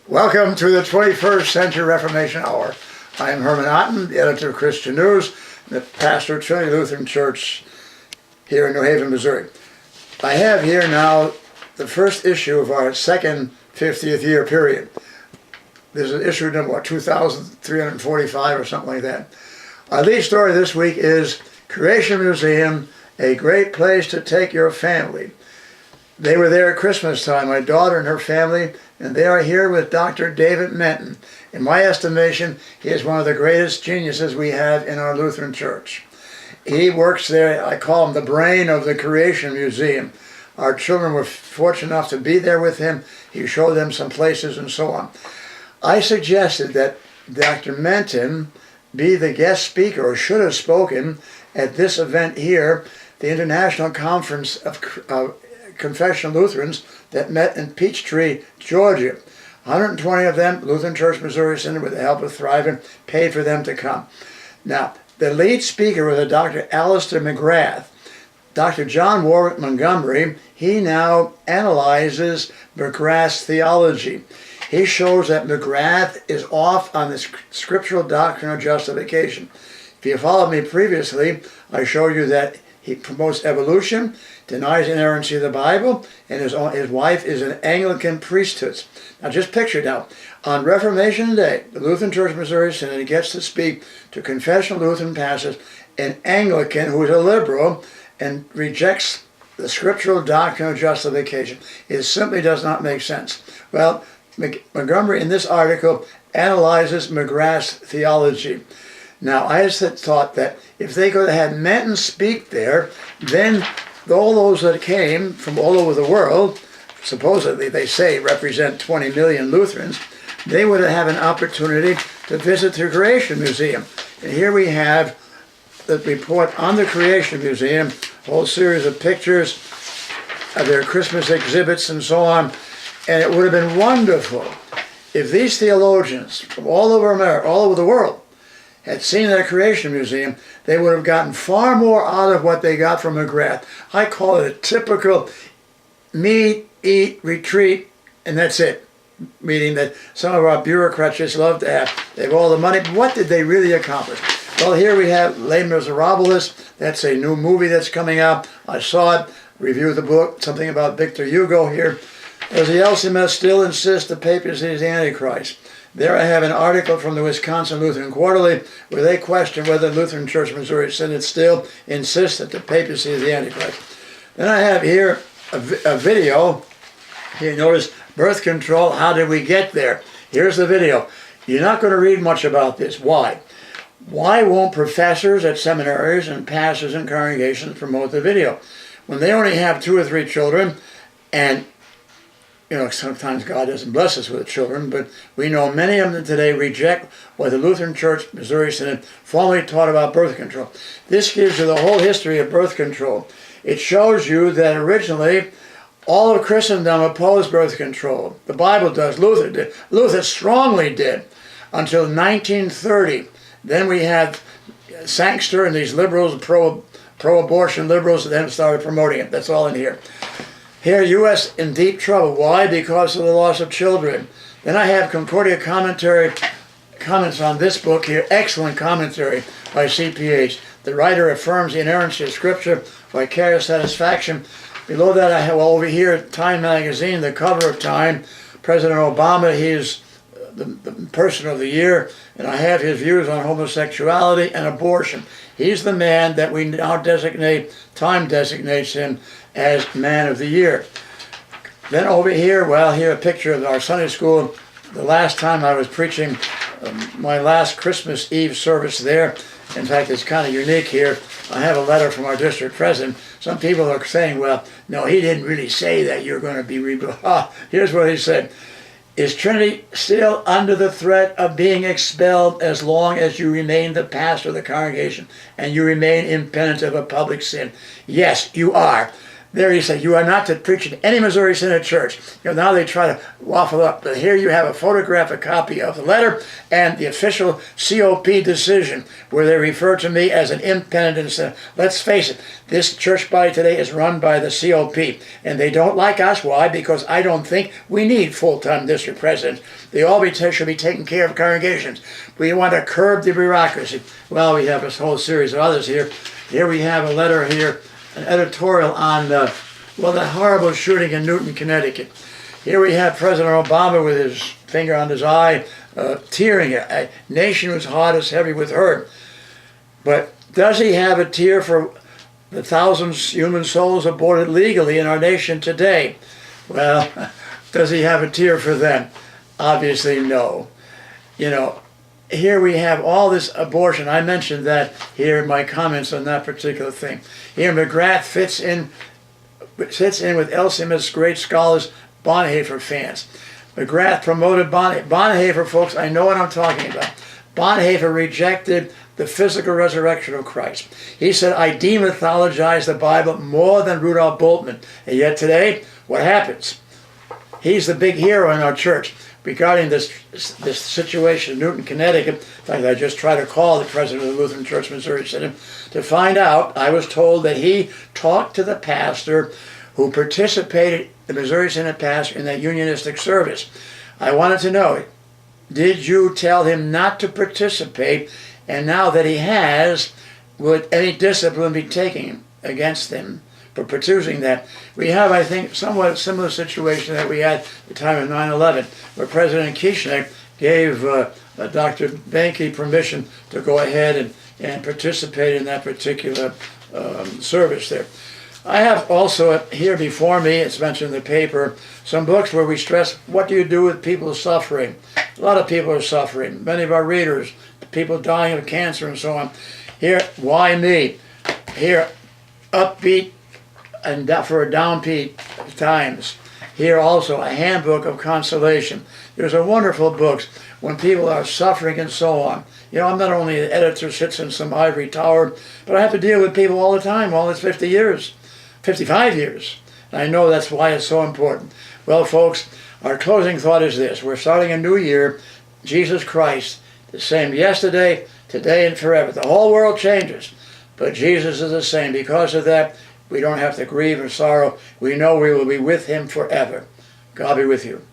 Welcome to the 21st Century Reformation Hour. I am Herman Otten, the editor of Christian News, and the pastor of Trinity Lutheran Church here in New Haven, Missouri. I have here now the first issue of our second 50th year period. This is issue number 2345 or something like that. Our lead story this week is Creation Museum, a great place to take your family. They were there at Christmas time, my daughter and her family, and they are here with Dr. David Menton. In my estimation, he is one of the greatest geniuses we have in our Lutheran Church. He works there, I call him the brain of the Creation Museum. Our children were fortunate enough to be there with him. He showed them some places and so on. I suggested that Dr. Menton be the guest speaker, or should have spoken, at this event here, the International Conference of Confessional Lutherans that met in Peachtree, Georgia. 120 of them, Lutheran Church Missouri Synod, with the help of Thriving, paid for them to come. Now, the lead speaker was a Dr. Alistair McGrath. Dr. John Warwick Montgomery, he now analyzes McGrath's theology. He shows that McGrath is off on the scriptural doctrine of justification. If you followed me previously, I showed you that he promotes evolution, denies inerrancy of the Bible, and his wife is an Anglican priesthood. Now just picture now, on Reformation Day, the Lutheran Church Missouri Synod gets to speak to confessional Lutheran pastors, an Anglican who is a liberal and rejects the scriptural doctrine of justification. It simply does not make sense. Well, Montgomery in this article analyzes McGrath's theology. Now, I had thought that if they could have had Menton speak there, then all those that came from all over the world, supposedly they say represent 20 million Lutherans, they would have an opportunity to visit the Creation Museum. And here we have the report on the Creation Museum, a whole series of pictures of their Christmas exhibits and so on. And it would have been wonderful if these theologians from all over America, all over the world, had seen that Creation Museum, they would have gotten far more out of what they got from McGrath. I call it a typical meet, eat, retreat, and that's it. Meeting that some of our bureaucrats just love to have. They have all the money, but what did they really accomplish? Well, here we have Les Miserables. That's a new movie that's coming out. I saw it, reviewed the book, something about Victor Hugo here. Does the LCMS still insist the papacy is the Antichrist? There I have an article from the Wisconsin Lutheran Quarterly where they question whether the Lutheran Church Missouri Synod still insists that the papacy is the Antichrist. Then I have here a video. Here, notice birth control. How did we get there? Here's the video. You're not going to read much about this. Why? Why won't professors at seminaries and pastors and congregations promote the video? When they only have 2 or 3 children, and sometimes God doesn't bless us with children, but we know many of them today reject what the Lutheran Church Missouri Synod formally taught about birth control. This gives you the whole history of birth control. It shows you that originally all of Christendom opposed birth control. The Bible does. Luther did. Luther strongly did until 1930. Then we had Sangster and these liberals, pro-abortion liberals, then started promoting it. That's all in here. Here, U.S. in deep trouble. Why? Because of the loss of children. Then I have Concordia comments on this book here. Excellent commentary by CPH. The writer affirms the inerrancy of Scripture, vicarious satisfaction. Below that I have over here Time magazine, the cover of Time. President Obama, he is the person of the year, and I have his views on homosexuality and abortion. He's the man that we now designate, Time designates him as Man of the Year. Then over here, well, here a picture of our Sunday school. The last time I was preaching my last Christmas Eve service there. In fact, it's kind of unique here. I have a letter from our district president. Some people are saying, well, no, he didn't really say that you're going to be rebuilt. Here's what he said. Is Trinity still under the threat of being expelled as long as you remain the pastor of the congregation and you remain impenitent of a public sin? Yes, you are. There he said, you are not to preach in any Missouri Synod church. Now they try to waffle up, but here you have a photographic copy of the letter and the official COP decision where they refer to me as an impenitent sinner. Let's face it, this church body today is run by the COP, and they don't like us. Why? Because I don't think we need full-time district presidents. They all should be taking care of congregations. We want to curb the bureaucracy. Well, we have this whole series of others here. Here we have a letter here, an editorial on, the horrible shooting in Newton, Connecticut. Here we have President Obama with his finger on his eye, tearing. A nation whose heart is heavy with hurt. But does he have a tear for the thousands of human souls aborted legally in our nation today? Well, does he have a tear for them? Obviously, no. Here we have all this abortion. I mentioned that here in my comments on that particular thing. Here McGrath fits in with LCMS great scholars, Bonhoeffer fans. McGrath promoted Bonhoeffer, folks, I know what I'm talking about. Bonhoeffer rejected the physical resurrection of Christ. He said, I demythologize the Bible more than Rudolph Bultmann. And yet today, what happens? He's the big hero in our church. Regarding this situation in Newton, Connecticut, in fact, I just tried to call the president of the Lutheran Church Missouri Synod to find out. I was told that he talked to the pastor who participated, the Missouri Synod pastor, in that unionistic service. I wanted to know, did you tell him not to participate? And now that he has, would any discipline be taken against him for producing that? We have, I think, somewhat similar situation that we had at the time of 9/11, where President Kishner gave Dr. Benke permission to go ahead and participate in that particular service there. I have also here before me, it's mentioned in the paper, some books where we stress what do you do with people suffering. A lot of people are suffering. Many of our readers, people dying of cancer and so on. Here, why me? Here, upbeat and for downbeat times. Here also a handbook of consolation. There's a wonderful books when people are suffering and so on. I'm not only an editor sits in some ivory tower, but I have to deal with people all the time, all these 50 years, 55 years. And I know that's why it's so important. Well, folks, our closing thought is this. We're starting a new year. Jesus Christ, the same yesterday, today, and forever. The whole world changes, but Jesus is the same. Because of that, we don't have to grieve or sorrow. We know we will be with him forever. God be with you.